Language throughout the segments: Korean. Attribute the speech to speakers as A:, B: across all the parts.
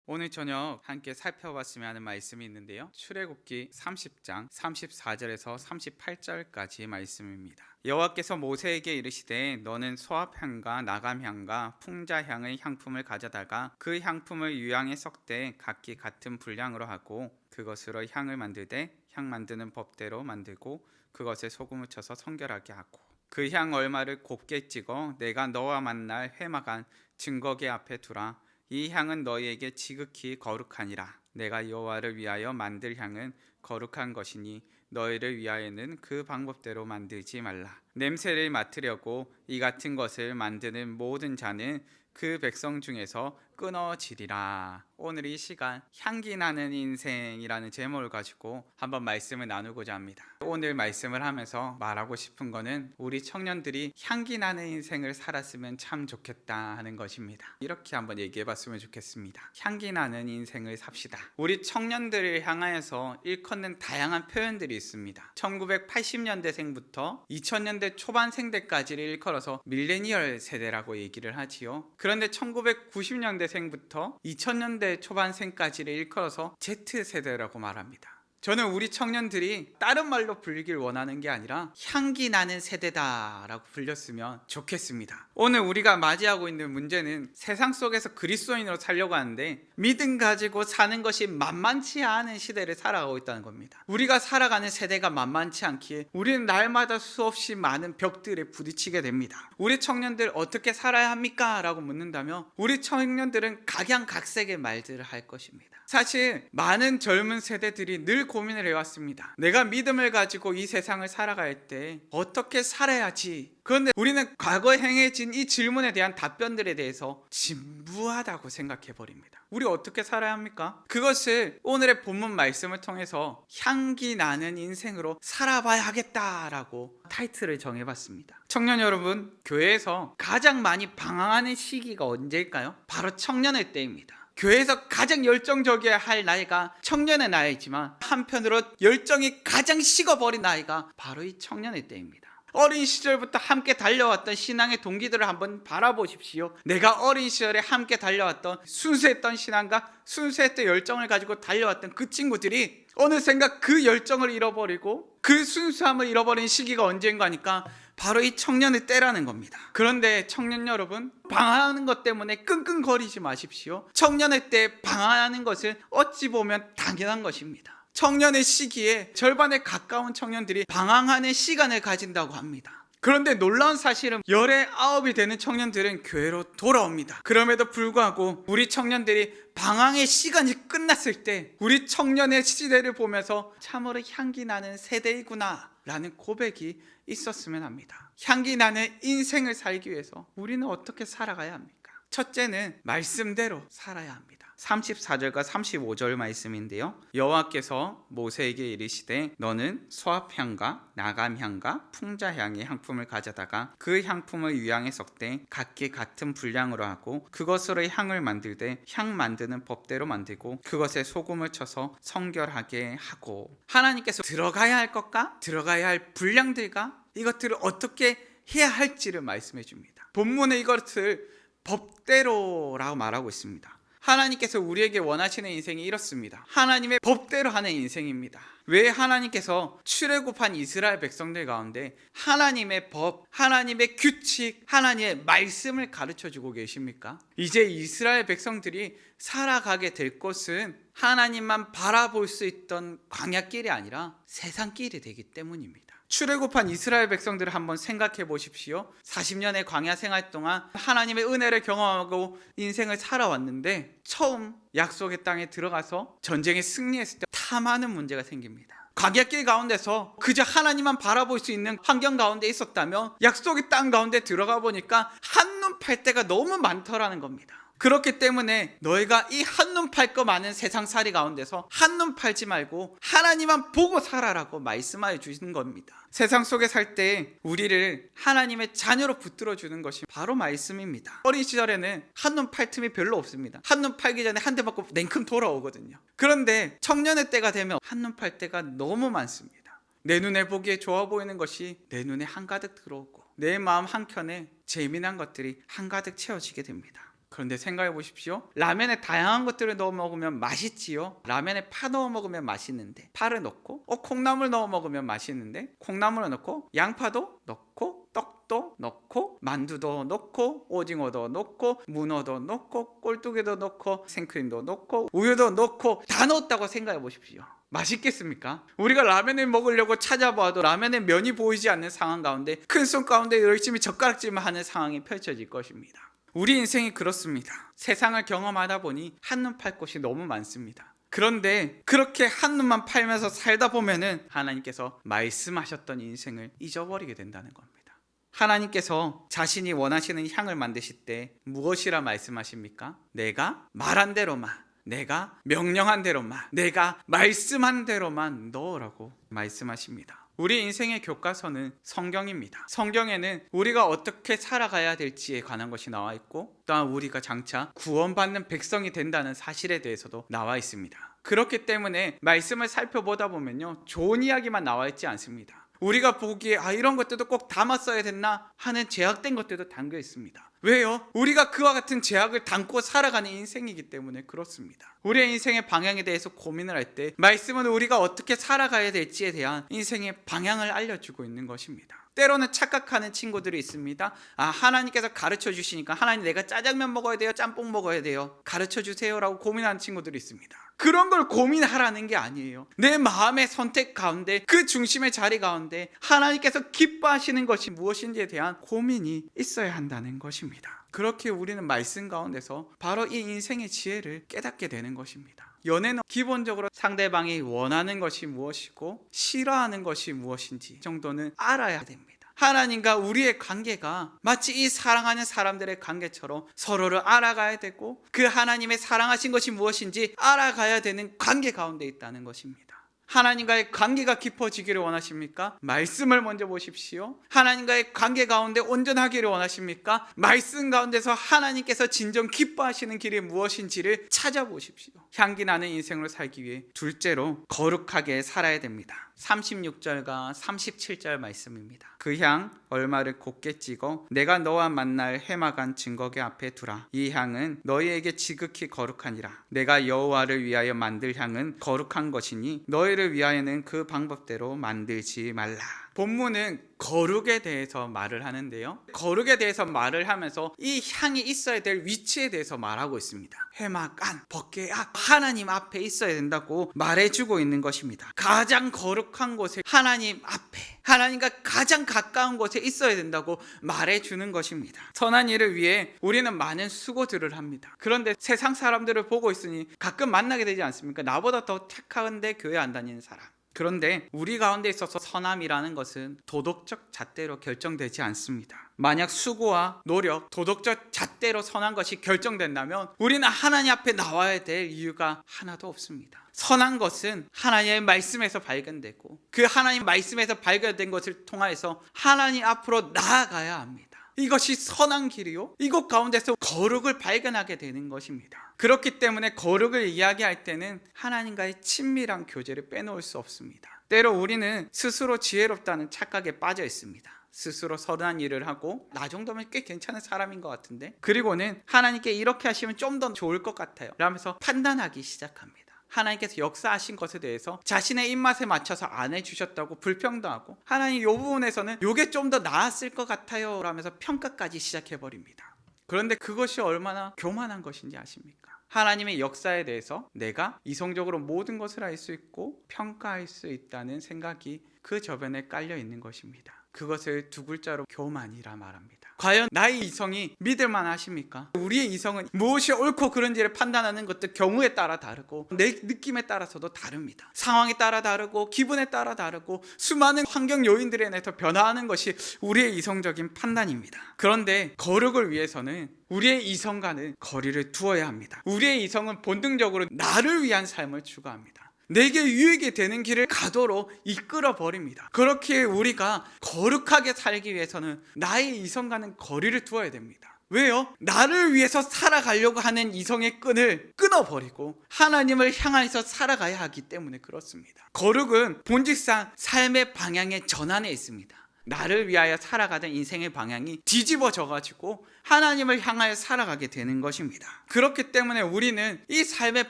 A: 오늘 저녁 함께 살펴봤으면 하는 말씀이 있는데요. 출애굽기 30장 34절에서 38절까지 말씀입니다. 여호와께서 모세에게 이르시되 너는 소합향과 나감향과 풍자향의 향품을 가져다가 그 향품을 유향에 섞되 각기 같은 분량으로 하고 그것으로 향을 만들되 향 만드는 법대로 만들고 그것에 소금을 쳐서 성결하게 하고 그 향 얼마를 곱게 찍어 내가 너와 만날 회막안 증거계 앞에 두라. 이 향은 너희에게 지극히 거룩하니라. 내가 여호와를 위하여 만들 향은 거룩한 것이니 너희를 위하여는 그 방법대로 만들지 말라. 냄새를 맡으려고 이 같은 것을 만드는 모든 자는 그 백성 중에서 끊어지리라. 오늘 이 시간 향기 나는 인생이라는 제목을 가지고 한번 말씀을 나누고자 합니다. 오늘 말씀을 하면서 말하고 싶은 거는 우리 청년들이 향기 나는 인생을 살았으면 참 좋겠다 하는 것입니다. 이렇게 한번 얘기해 봤으면 좋겠습니다. 향기 나는 인생을 삽시다. 우리 청년들을 향하여서 일컫는 다양한 표현들이 있습니다. 1980년대생부터 2000년대 초반생대까지를 일컬어서 밀레니얼 세대라고 얘기를 하지요. 그런데 1990년대생부터 2000년대 초반생까지를 일컬어서 Z세대라고 말합니다. 저는 우리 청년들이 다른 말로 불리길 원하는 게 아니라 향기 나는 세대다라고 불렸으면 좋겠습니다. 오늘 우리가 맞이하고 있는 문제는 세상 속에서 그리스도인으로 살려고 하는데 믿음 가지고 사는 것이 만만치 않은 시대를 살아가고 있다는 겁니다. 우리가 살아가는 세대가 만만치 않기에 우리는 날마다 수없이 많은 벽들에 부딪히게 됩니다. 우리 청년들 어떻게 살아야 합니까? 라고 묻는다면 우리 청년들은 각양각색의 말들을 할 것입니다. 사실 많은 젊은 세대들이 늘 고민을 해왔습니다. 내가 믿음을 가지고 이 세상을 살아갈 때 어떻게 살아야지? 그런데 우리는 과거에 행해진 이 질문에 대한 답변들에 대해서 진부하다고 생각해버립니다. 우리 어떻게 살아야 합니까? 그것을 오늘의 본문 말씀을 통해서 향기 나는 인생으로 살아봐야 하겠다라고 타이틀을 정해봤습니다. 청년 여러분, 교회에서 가장 많이 방황하는 시기가 언제일까요? 바로 청년의 때입니다. 교회에서 가장 열정적이어야 할 나이가 청년의 나이지만 한편으로 열정이 가장 식어버린 나이가 바로 이 청년의 때입니다. 어린 시절부터 함께 달려왔던 신앙의 동기들을 한번 바라보십시오. 내가 어린 시절에 함께 달려왔던 순수했던 신앙과 순수했던 열정을 가지고 달려왔던 그 친구들이 어느샌가 그 열정을 잃어버리고 그 순수함을 잃어버린 시기가 언제인가 하니까 바로 이 청년의 때라는 겁니다. 그런데 청년 여러분, 방황하는 것 때문에 끙끙거리지 마십시오. 청년의 때 방황하는 것은 어찌 보면 당연한 것입니다. 청년의 시기에 절반에 가까운 청년들이 방황하는 시간을 가진다고 합니다. 그런데 놀라운 사실은 열의 9이 되는 청년들은 교회로 돌아옵니다. 그럼에도 불구하고 우리 청년들이 방황의 시간이 끝났을 때 우리 청년의 시대를 보면서 참으로 향기 나는 세대이구나 라는 고백이 있었으면 합니다. 향기 나는 인생을 살기 위해서 우리는 어떻게 살아가야 합니까? 첫째는 말씀대로 살아야 합니다. 34절과 35절 말씀인데요. 여호와께서 모세에게 이르시되 너는 소합향과 나감향과 풍자향의 향품을 가져다가 그 향품을 유향에 섞되 각기 같은 분량으로 하고 그것으로 향을 만들되 향 만드는 법대로 만들고 그것에 소금을 쳐서 성결하게 하고. 하나님께서 들어가야 할 것과 들어가야 할 분량들과 이것들을 어떻게 해야 할지를 말씀해 줍니다. 본문에 이것을 법대로라고 말하고 있습니다. 하나님께서 우리에게 원하시는 인생이 이렇습니다. 하나님의 법대로 하는 인생입니다. 왜 하나님께서 출애굽한 이스라엘 백성들 가운데 하나님의 법, 하나님의 규칙, 하나님의 말씀을 가르쳐주고 계십니까? 이제 이스라엘 백성들이 살아가게 될 곳은 하나님만 바라볼 수 있던 광야길이 아니라 세상길이 되기 때문입니다. 출애굽한 이스라엘 백성들을 한번 생각해 보십시오. 40년의 광야 생활 동안 하나님의 은혜를 경험하고 인생을 살아왔는데 처음 약속의 땅에 들어가서 전쟁에 승리했을 때 탐하는 문제가 생깁니다. 광야길 가운데서 그저 하나님만 바라볼 수 있는 환경 가운데 있었다면 약속의 땅 가운데 들어가 보니까 한눈 팔 때가 너무 많더라는 겁니다. 그렇기 때문에 너희가 이 한눈 팔 거 많은 세상살이 가운데서 한눈 팔지 말고 하나님만 보고 살아라고 말씀하여 주시는 겁니다. 세상 속에 살 때 우리를 하나님의 자녀로 붙들어 주는 것이 바로 말씀입니다. 어린 시절에는 한눈 팔 틈이 별로 없습니다. 한눈 팔기 전에 한 대 맞고 냉큼 돌아오거든요. 그런데 청년의 때가 되면 한눈 팔 때가 너무 많습니다. 내 눈에 보기에 좋아 보이는 것이 내 눈에 한가득 들어오고 내 마음 한켠에 재미난 것들이 한가득 채워지게 됩니다. 그런데 생각해 보십시오. 라면에 다양한 것들을 넣어 먹으면 맛있지요. 라면에 파 넣어 먹으면 맛있는데 파를 넣고 콩나물 넣어 먹으면 맛있는데 콩나물을 넣고 양파도 넣고 떡도 넣고 만두도 넣고 오징어도 넣고 문어도 넣고 꼴뚜기도 넣고 생크림도 넣고 우유도 넣고 다 넣었다고 생각해 보십시오. 맛있겠습니까? 우리가 라면을 먹으려고 찾아봐도 라면에 면이 보이지 않는 상황 가운데 큰손 가운데 열심히 젓가락질만 하는 상황이 펼쳐질 것입니다. 우리 인생이 그렇습니다. 세상을 경험하다 보니 한눈 팔 곳이 너무 많습니다. 그런데 그렇게 한눈만 팔면서 살다 보면은 하나님께서 말씀하셨던 인생을 잊어버리게 된다는 겁니다. 하나님께서 자신이 원하시는 향을 만드실 때 무엇이라 말씀하십니까? 내가 말한 대로만, 내가 명령한 대로만, 내가 말씀한 대로만 넣으라고 말씀하십니다. 우리 인생의 교과서는 성경입니다. 성경에는 우리가 어떻게 살아가야 될지에 관한 것이 나와 있고, 또한 우리가 장차 구원받는 백성이 된다는 사실에 대해서도 나와 있습니다. 그렇기 때문에 말씀을 살펴보다 보면요, 좋은 이야기만 나와 있지 않습니다. 우리가 보기에 이런 것들도 꼭 담았어야 됐나 하는 제약된 것들도 담겨 있습니다. 왜요? 우리가 그와 같은 제약을 담고 살아가는 인생이기 때문에 그렇습니다. 우리의 인생의 방향에 대해서 고민을 할 때 말씀은 우리가 어떻게 살아가야 될지에 대한 인생의 방향을 알려주고 있는 것입니다. 때로는 착각하는 친구들이 있습니다. 하나님께서 가르쳐 주시니까 하나님 내가 짜장면 먹어야 돼요? 짬뽕 먹어야 돼요? 가르쳐 주세요 라고 고민하는 친구들이 있습니다. 그런 걸 고민하라는 게 아니에요. 내 마음의 선택 가운데 그 중심의 자리 가운데 하나님께서 기뻐하시는 것이 무엇인지에 대한 고민이 있어야 한다는 것입니다. 그렇게 우리는 말씀 가운데서 바로 이 인생의 지혜를 깨닫게 되는 것입니다. 연애는 기본적으로 상대방이 원하는 것이 무엇이고 싫어하는 것이 무엇인지 정도는 알아야 됩니다. 하나님과 우리의 관계가 마치 이 사랑하는 사람들의 관계처럼 서로를 알아가야 되고 그 하나님의 사랑하신 것이 무엇인지 알아가야 되는 관계 가운데 있다는 것입니다. 하나님과의 관계가 깊어지기를 원하십니까? 말씀을 먼저 보십시오. 하나님과의 관계 가운데 온전하기를 원하십니까? 말씀 가운데서 하나님께서 진정 기뻐하시는 길이 무엇인지를 찾아보십시오. 향기 나는 인생으로 살기 위해 둘째로 거룩하게 살아야 됩니다. 36절과 37절 말씀입니다. 그 향 얼마를 곱게 찍어 내가 너와 만날 해마간 증거계 앞에 두라. 이 향은 너희에게 지극히 거룩하니라. 내가 여호와를 위하여 만들 향은 거룩한 것이니 너희를 위하여는 그 방법대로 만들지 말라. 본문은 거룩에 대해서 말을 하는데요, 거룩에 대해서 말을 하면서 이 향이 있어야 될 위치에 대해서 말하고 있습니다. 해마간, 법궤 하나님 앞에 있어야 된다고 말해주고 있는 것입니다. 가장 거룩한 곳에 하나님 앞에, 하나님과 가장 가까운 곳에 있어야 된다고 말해주는 것입니다. 선한 일을 위해 우리는 많은 수고들을 합니다. 그런데 세상 사람들을 보고 있으니 가끔 만나게 되지 않습니까? 나보다 더 착한데 교회 안 다니는 사람. 그런데 우리 가운데 있어서 선함이라는 것은 도덕적 잣대로 결정되지 않습니다. 만약 수고와 노력, 도덕적 잣대로 선한 것이 결정된다면 우리는 하나님 앞에 나와야 될 이유가 하나도 없습니다. 선한 것은 하나님의 말씀에서 발견되고 그 하나님 말씀에서 발견된 것을 통하여서 하나님 앞으로 나아가야 합니다. 이것이 선한 길이요, 이것 가운데서 거룩을 발견하게 되는 것입니다. 그렇기 때문에 거룩을 이야기할 때는 하나님과의 친밀한 교제를 빼놓을 수 없습니다. 때로 우리는 스스로 지혜롭다는 착각에 빠져 있습니다. 스스로 선한 일을 하고 나 정도면 꽤 괜찮은 사람인 것 같은데, 그리고는 하나님께 이렇게 하시면 좀 더 좋을 것 같아요 라면서 판단하기 시작합니다. 하나님께서 역사하신 것에 대해서 자신의 입맛에 맞춰서 안 해주셨다고 불평도하고, 하나님 이 부분에서는 이게 좀 더 나았을 것 같아요 라면서 평가까지 시작해버립니다. 그런데 그것이 얼마나 교만한 것인지 아십니까? 하나님의 역사에 대해서 내가 이성적으로 모든 것을 알 수 있고 평가할 수 있다는 생각이 그 저변에 깔려 있는 것입니다. 그것을 두 글자로 교만이라 말합니다. 과연 나의 이성이 믿을만 하십니까? 우리의 이성은 무엇이 옳고 그른지를 판단하는 것도 경우에 따라 다르고 내 느낌에 따라서도 다릅니다. 상황에 따라 다르고 기분에 따라 다르고 수많은 환경 요인들에 의해서 변화하는 것이 우리의 이성적인 판단입니다. 그런데 거룩을 위해서는 우리의 이성과는 거리를 두어야 합니다. 우리의 이성은 본능적으로 나를 위한 삶을 추구합니다. 내게 유익이 되는 길을 가도록 이끌어 버립니다. 그렇게 우리가 거룩하게 살기 위해서는 나의 이성과는 거리를 두어야 됩니다. 왜요? 나를 위해서 살아가려고 하는 이성의 끈을 끊어버리고 하나님을 향해서 살아가야 하기 때문에 그렇습니다. 거룩은 본질상 삶의 방향의 전환에 있습니다. 나를 위하여 살아가던 인생의 방향이 뒤집어져 가지고 하나님을 향하여 살아가게 되는 것입니다. 그렇기 때문에 우리는 이 삶의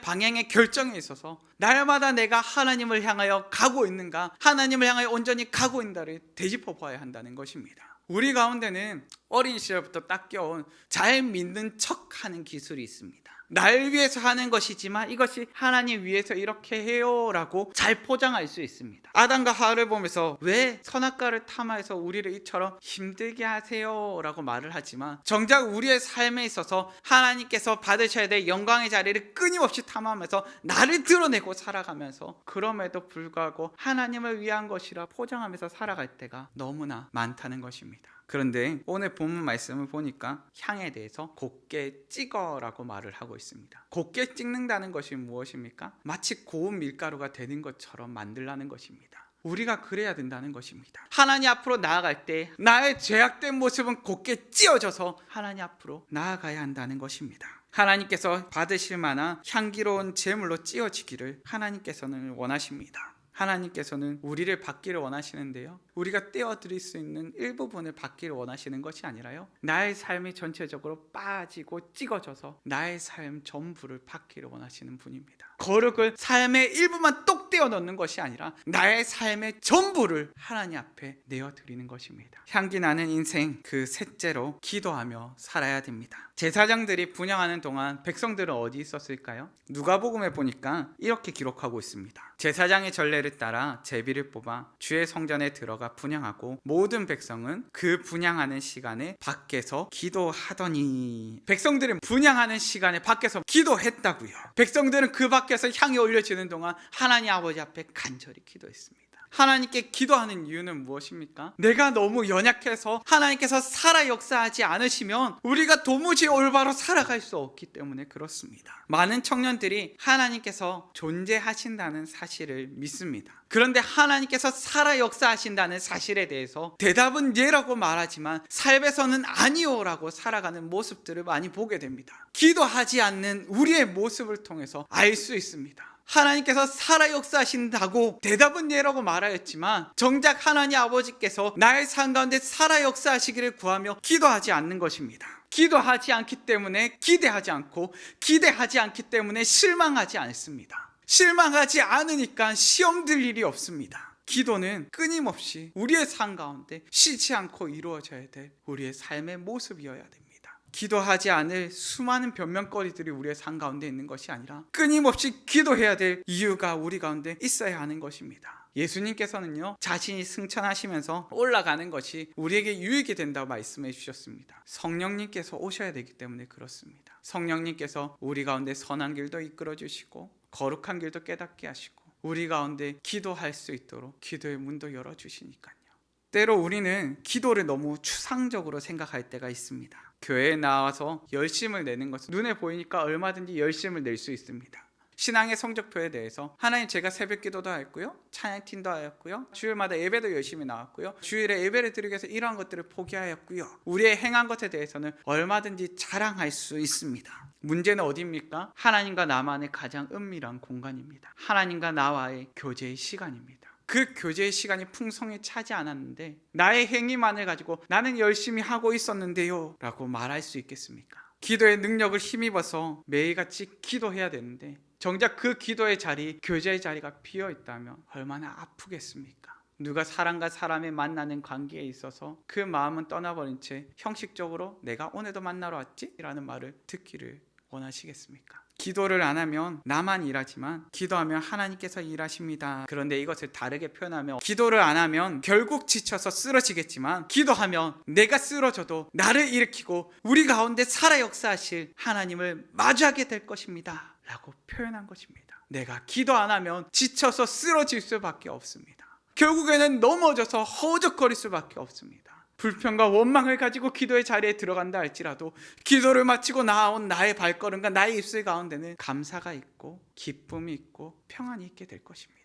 A: 방향의 결정에 있어서 날마다 내가 하나님을 향하여 가고 있는가, 하나님을 향하여 온전히 가고 있는가를 되짚어 봐야 한다는 것입니다. 우리 가운데는 어린 시절부터 닦여온 잘 믿는 척하는 기술이 있습니다. 날 위해서 하는 것이지만 이것이 하나님 위해서 이렇게 해요 라고 잘 포장할 수 있습니다. 아담과 하와를 보면서 왜 선악과를 탐하여서 우리를 이처럼 힘들게 하세요 라고 말을 하지만 정작 우리의 삶에 있어서 하나님께서 받으셔야 될 영광의 자리를 끊임없이 탐하면서 나를 드러내고 살아가면서 그럼에도 불구하고 하나님을 위한 것이라 포장하면서 살아갈 때가 너무나 많다는 것입니다. 그런데 오늘 본문 말씀을 보니까 향에 대해서 곱게 찍어라고 말을 하고 있습니다. 곱게 찍는다는 것이 무엇입니까? 마치 고운 밀가루가 되는 것처럼 만들라는 것입니다. 우리가 그래야 된다는 것입니다. 하나님 앞으로 나아갈 때 나의 죄악된 모습은 곱게 찧어져서 하나님 앞으로 나아가야 한다는 것입니다. 하나님께서 받으실 만한 향기로운 제물로 찧어지기를 하나님께서는 원하십니다. 하나님께서는 우리를 받기를 원하시는데요, 우리가 떼어드릴 수 있는 일부분을 받기를 원하시는 것이 아니라요, 나의 삶이 전체적으로 빠지고 찍어져서 나의 삶 전부를 받기를 원하시는 분입니다. 거룩을 삶의 일부만 똑 떼어 넣는 것이 아니라 나의 삶의 전부를 하나님 앞에 내어드리는 것입니다. 향기 나는 인생, 그 셋째로 기도하며 살아야 됩니다. 제사장들이 분향하는 동안 백성들은 어디 있었을까요? 누가복음에 보니까 이렇게 기록하고 있습니다. 제사장의 전례를 따라 제비를 뽑아 주의 성전에 들어가 분향하고 모든 백성은 그 분향하는 시간에 밖에서 기도하더니, 백성들은 분향하는 시간에 밖에서 기도했다고요. 백성들은 그 밖에서 향이 올려지는 동안 하나님 아버지 앞에 간절히 기도했습니다. 하나님께 기도하는 이유는 무엇입니까? 내가 너무 연약해서 하나님께서 살아 역사하지 않으시면 우리가 도무지 올바로 살아갈 수 없기 때문에 그렇습니다. 많은 청년들이 하나님께서 존재하신다는 사실을 믿습니다. 그런데 하나님께서 살아 역사하신다는 사실에 대해서 대답은 예라고 말하지만 삶에서는 아니요라고 살아가는 모습들을 많이 보게 됩니다. 기도하지 않는 우리의 모습을 통해서 알 수 있습니다. 하나님께서 살아 역사하신다고 대답은 예라고 말하였지만 정작 하나님 아버지께서 나의 삶 가운데 살아 역사하시기를 구하며 기도하지 않는 것입니다. 기도하지 않기 때문에 기대하지 않고, 기대하지 않기 때문에 실망하지 않습니다. 실망하지 않으니까 시험 들 일이 없습니다. 기도는 끊임없이 우리의 삶 가운데 쉬지 않고 이루어져야 될 우리의 삶의 모습이어야 됩니다. 기도하지 않을 수많은 변명거리들이 우리의 삶 가운데 있는 것이 아니라 끊임없이 기도해야 될 이유가 우리 가운데 있어야 하는 것입니다. 예수님께서는요, 자신이 승천하시면서 올라가는 것이 우리에게 유익이 된다고 말씀해 주셨습니다. 성령님께서 오셔야 되기 때문에 그렇습니다. 성령님께서 우리 가운데 선한 길도 이끌어 주시고 거룩한 길도 깨닫게 하시고 우리 가운데 기도할 수 있도록 기도의 문도 열어주시니까요. 때로 우리는 기도를 너무 추상적으로 생각할 때가 있습니다. 교회에 나와서 열심을 내는 것은 눈에 보이니까 얼마든지 열심을 낼 수 있습니다. 신앙의 성적표에 대해서 하나님, 제가 새벽 기도도 했고요, 찬양팀도 하였고요, 주일마다 예배도 열심히 나왔고요, 주일에 예배를 드리기 위해서 이러한 것들을 포기하였고요, 우리의 행한 것에 대해서는 얼마든지 자랑할 수 있습니다. 문제는 어디입니까? 하나님과 나만의 가장 은밀한 공간입니다. 하나님과 나와의 교제의 시간입니다. 그 교제의 시간이 풍성히 차지 않았는데 나의 행위만을 가지고 나는 열심히 하고 있었는데요 라고 말할 수 있겠습니까? 기도의 능력을 힘입어서 매일같이 기도해야 되는데 정작 그 기도의 자리, 교제의 자리가 비어 있다면 얼마나 아프겠습니까? 누가 사람과 사람의 만나는 관계에 있어서 그 마음은 떠나버린 채 형식적으로 내가 오늘도 만나러 왔지? 라는 말을 듣기를 원하시겠습니까? 기도를 안 하면 나만 일하지만 기도하면 하나님께서 일하십니다. 그런데 이것을 다르게 표현하면, 기도를 안 하면 결국 지쳐서 쓰러지겠지만 기도하면 내가 쓰러져도 나를 일으키고 우리 가운데 살아 역사하실 하나님을 마주하게 될 것입니다 라고 표현한 것입니다. 내가 기도 안 하면 지쳐서 쓰러질 수밖에 없습니다. 결국에는 넘어져서 허우적거릴 수밖에 없습니다. 불평과 원망을 가지고 기도의 자리에 들어간다 할지라도 기도를 마치고 나아온 나의 발걸음과 나의 입술 가운데는 감사가 있고 기쁨이 있고 평안이 있게 될 것입니다.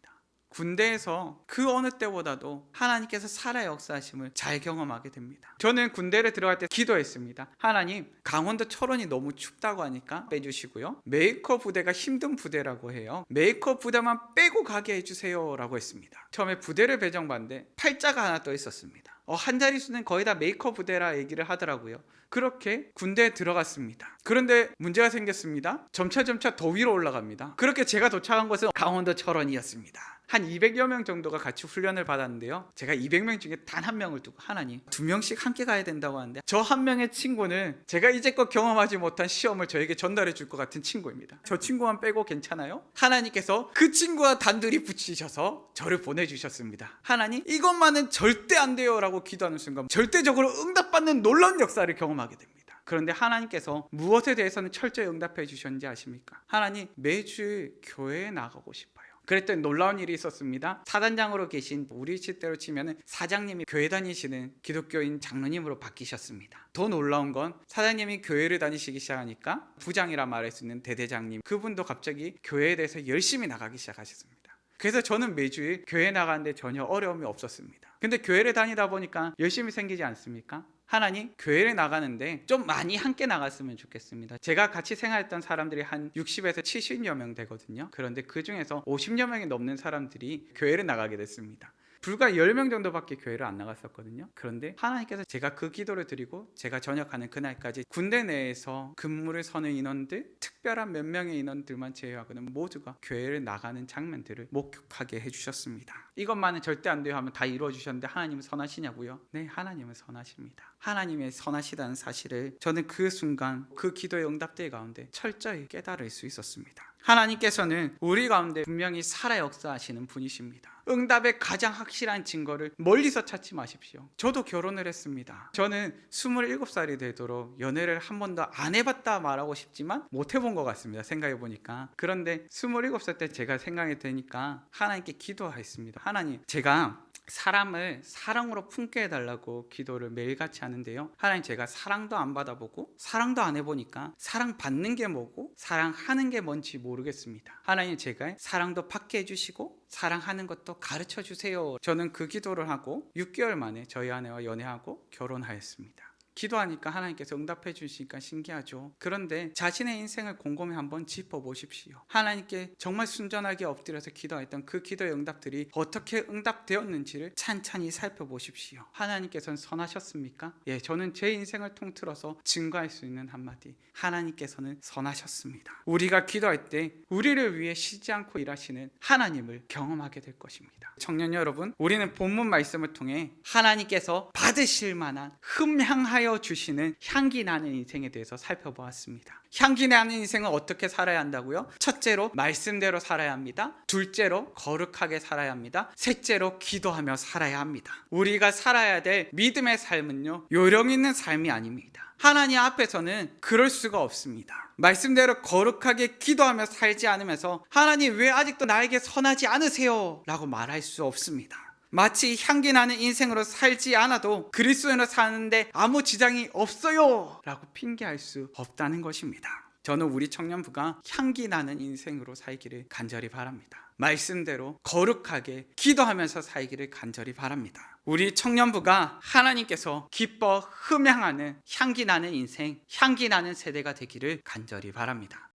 A: 군대에서 그 어느 때보다도 하나님께서 살아 역사하심을 잘 경험하게 됩니다. 저는 군대를 들어갈 때 기도했습니다. 하나님, 강원도 철원이 너무 춥다고 하니까 빼주시고요, 메이커 부대가 힘든 부대라고 해요, 메이커 부대만 빼고 가게 해주세요 라고 했습니다. 처음에 부대를 배정받는데 팔자가 하나 떠 있었습니다. 한 자릿수는 거의 다 메이커 부대라 얘기를 하더라고요. 그렇게 군대에 들어갔습니다. 그런데 문제가 생겼습니다. 점차 더 위로 올라갑니다. 그렇게 제가 도착한 곳은 강원도 철원이었습니다. 한 200여 명 정도가 같이 훈련을 받았는데요, 제가 200명 중에 단 한 명을 두고 하나님 2명씩 함께 가야 된다고 하는데, 저 한 명의 친구는 제가 이제껏 경험하지 못한 시험을 저에게 전달해 줄 것 같은 친구입니다. 저 친구만 빼고 괜찮아요? 하나님께서 그 친구와 단둘이 붙이셔서 저를 보내주셨습니다. 하나님, 이것만은 절대 안 돼요 라고 기도하는 순간 절대적으로 응답받는 놀라운 역사를 경험하게 됩니다. 그런데 하나님께서 무엇에 대해서는 철저히 응답해 주셨는지 아십니까? 하나님, 매주 교회에 나가고 싶어요. 그랬더니 놀라운 일이 있었습니다. 사단장으로 계신, 우리 시대로 치면 사장님이 교회 다니시는 기독교인 장로님으로 바뀌셨습니다. 더 놀라운 건 사장님이 교회를 다니시기 시작하니까 부장이라 말할 수 있는 대대장님, 그분도 갑자기 교회에 대해서 열심히 나가기 시작하셨습니다. 그래서 저는 매주일 교회 나가는데 전혀 어려움이 없었습니다. 근데 교회를 다니다 보니까 열심히 생기지 않습니까? 하나님, 교회를 나가는데 좀 많이 함께 나갔으면 좋겠습니다. 제가 같이 생활했던 사람들이 한 60에서 70여 명 되거든요. 그런데 그 중에서 50여 명이 넘는 사람들이 교회를 나가게 됐습니다. 불과 10명 정도밖에 교회를 안 나갔었거든요. 그런데 하나님께서 제가 그 기도를 드리고 제가 전역하는 그날까지 군대 내에서 근무를 서는 인원들, 특별한 몇 명의 인원들만 제외하고는 모두가 교회를 나가는 장면들을 목격하게 해주셨습니다. 이것만은 절대 안 돼요 하면 다 이루어주셨는데, 하나님은 선하시냐고요? 네, 하나님은 선하십니다. 하나님의 선하시다는 사실을 저는 그 순간 그 기도의 응답들 가운데 철저히 깨달을 수 있었습니다. 하나님께서는 우리 가운데 분명히 살아 역사하시는 분이십니다. 응답의 가장 확실한 증거를 멀리서 찾지 마십시오. 저도 결혼을 했습니다. 저는 27살이 되도록 연애를 한 번도 안 해봤다 말하고 싶지만 못 해본 것 같습니다, 생각해보니까. 그런데 27살 때 제가 생각이 되니까 하나님께 기도했습니다. 하나님, 제가 사람을 사랑으로 품게 해달라고 기도를 매일같이 하는데요, 하나님, 제가 사랑도 안 받아보고 사랑도 안 해보니까 사랑받는 게 뭐고 사랑하는 게 뭔지 모르겠습니다. 하나님, 제가 사랑도 받게 해주시고 사랑하는 것도 가르쳐 주세요. 저는 그 기도를 하고 6개월 만에 저희 아내와 연애하고 결혼하였습니다. 기도하니까 하나님께서 응답해 주시니까 신기하죠. 그런데 자신의 인생을 곰곰이 한번 짚어보십시오. 하나님께 정말 순전하게 엎드려서 기도했던 그 기도의 응답들이 어떻게 응답되었는지를 찬찬히 살펴보십시오. 하나님께서는 선하셨습니까? 예, 저는 제 인생을 통틀어서 증거할 수 있는 한마디, 하나님께서는 선하셨습니다. 우리가 기도할 때 우리를 위해 쉬지 않고 일하시는 하나님을 경험하게 될 것입니다. 청년 여러분, 우리는 본문 말씀을 통해 하나님께서 받으실 만한 흠향하여 주시는 향기 나는 인생에 대해서 살펴보았습니다. 향기 나는 인생은 어떻게 살아야 한다고요? 첫째로 말씀대로 살아야 합니다. 둘째로 거룩하게 살아야 합니다. 셋째로 기도하며 살아야 합니다. 우리가 살아야 될 믿음의 삶은요, 요령 있는 삶이 아닙니다. 하나님 앞에서는 그럴 수가 없습니다. 말씀대로 거룩하게 기도하며 살지 않으면서 하나님, 왜 아직도 나에게 선하지 않으세요? 라고 말할 수 없습니다. 마치 향기 나는 인생으로 살지 않아도 그리스도인으로 사는데 아무 지장이 없어요 라고 핑계할 수 없다는 것입니다. 저는 우리 청년부가 향기 나는 인생으로 살기를 간절히 바랍니다. 말씀대로 거룩하게 기도하면서 살기를 간절히 바랍니다. 우리 청년부가 하나님께서 기뻐 흠향하는 향기 나는 인생, 향기 나는 세대가 되기를 간절히 바랍니다.